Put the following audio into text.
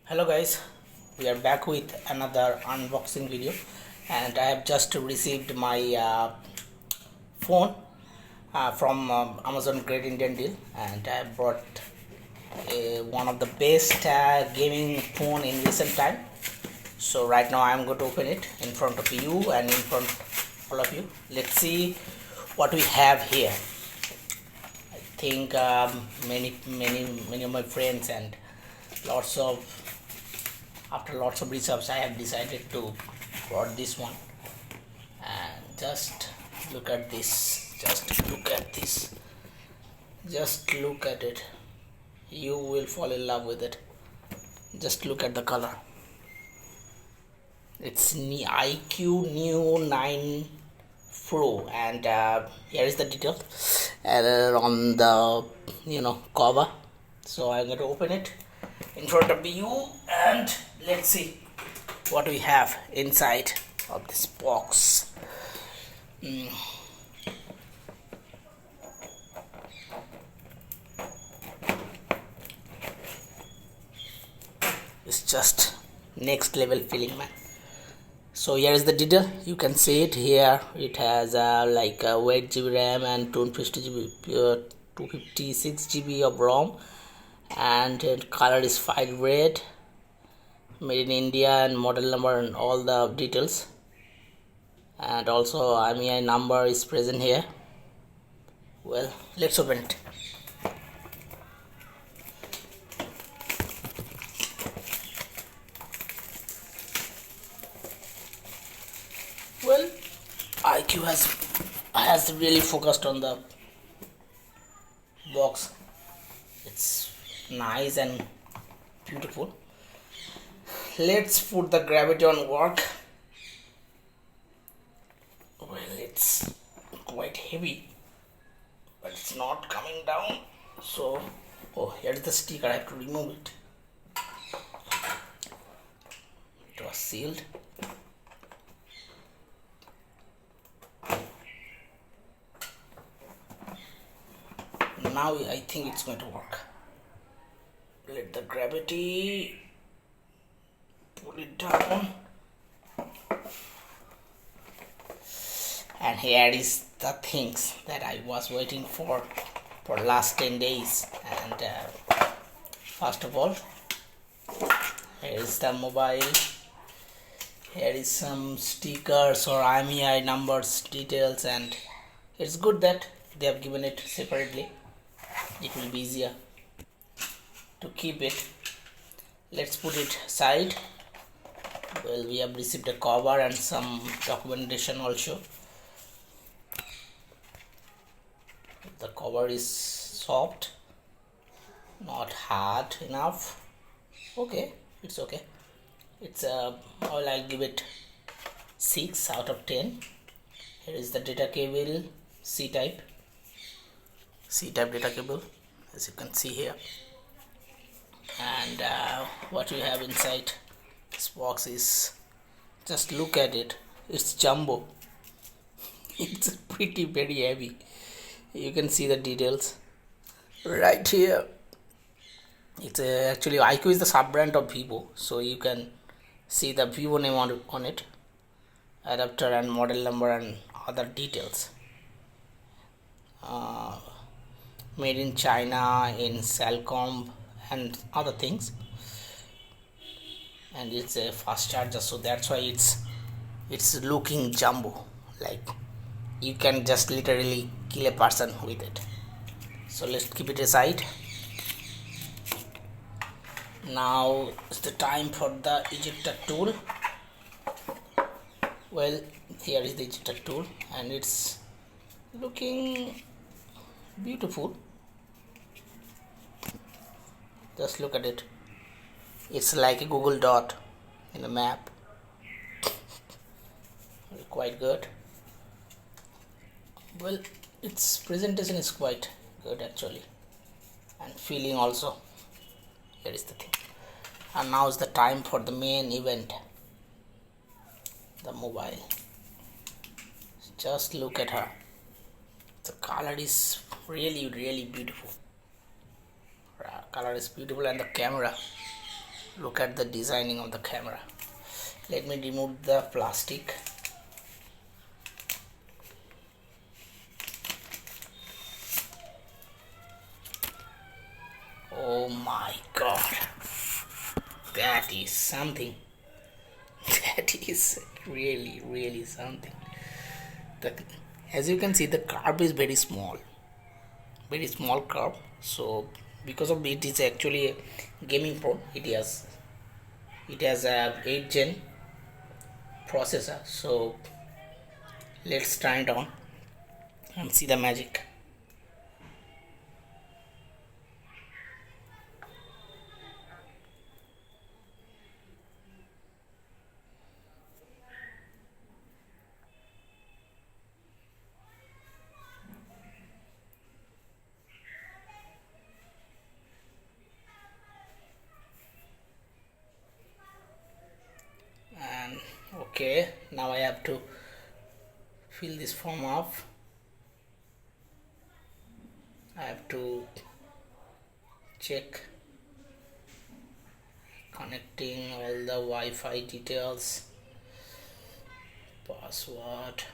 Hello guys, we are back with another unboxing video, and I have just received my phone from Amazon Great Indian Deal, and I have bought one of the best gaming phone in recent time. So right now I am going to open it in front of you and in front of all of you. Let's see what we have here. I think many of my friends and lots of after lots of research I have decided to bought this one. And just look at this, just look at it, you will fall in love with it. Just look at the color. It's IQOO NEO 9 Pro, and here is the detail on the cover. So I'm going to open it in front of you and let's see what we have inside of this box. It's just next level feeling, man. So here is the detail. You can see it here. It has like 8 GB RAM and 256 GB of ROM, and color is fire red, made in India, and model number and all the details, and also IMEI number is present here. Well, let's open it. Well, IQ has really focused on the box. It's nice and beautiful. Let's put the gravity on work. Well, it's quite heavy, but it's not coming down. So, oh, here's the sticker. I have to remove it. It was sealed. Now I think it's going to work. Let the gravity pull it down, and here is the things that I was waiting for last 10 days. And first of all, here is the mobile. Here is some stickers or IMEI numbers, details, and it's good that they have given it separately. It will be easier to keep it. Let's put it aside. Well, we have received a cover and some documentation also. The cover is soft, not hard enough. Okay, it's okay. It's well, I'll give it 6 out of 10. Here is the data cable, C-type data cable, as you can see here. And what we have inside this box is, just look at it. It's jumbo. It's pretty very heavy. You can see the details right here. It's actually IQOO is the sub brand of Vivo, so you can see the Vivo name on it, adapter and model number and other details. Made in China, in Salcom and other things, and it's a fast charger, so that's why it's looking jumbo, like you can just literally kill a person with it. So let's keep it aside. Now it's the time for the ejector tool. Well, here is the ejector tool, and it's looking beautiful. Just look at it. It's like a Google dot in a map. Quite good. Well, its presentation is quite good actually, and feeling also. Here is the thing. And now is the time for the main event, the mobile. Just look at her. The color is really beautiful. Color is beautiful, and the camera Look at the designing of the camera. Let me remove the plastic. Oh my god, that is something. That is really something. the, as you can see, the curve is very small curve. So because of it is actually a gaming phone. It has a 8 gen processor. So let's turn it on and see the magic. And okay, now I have to fill this form up. I have to check connecting all the Wi-Fi details, password.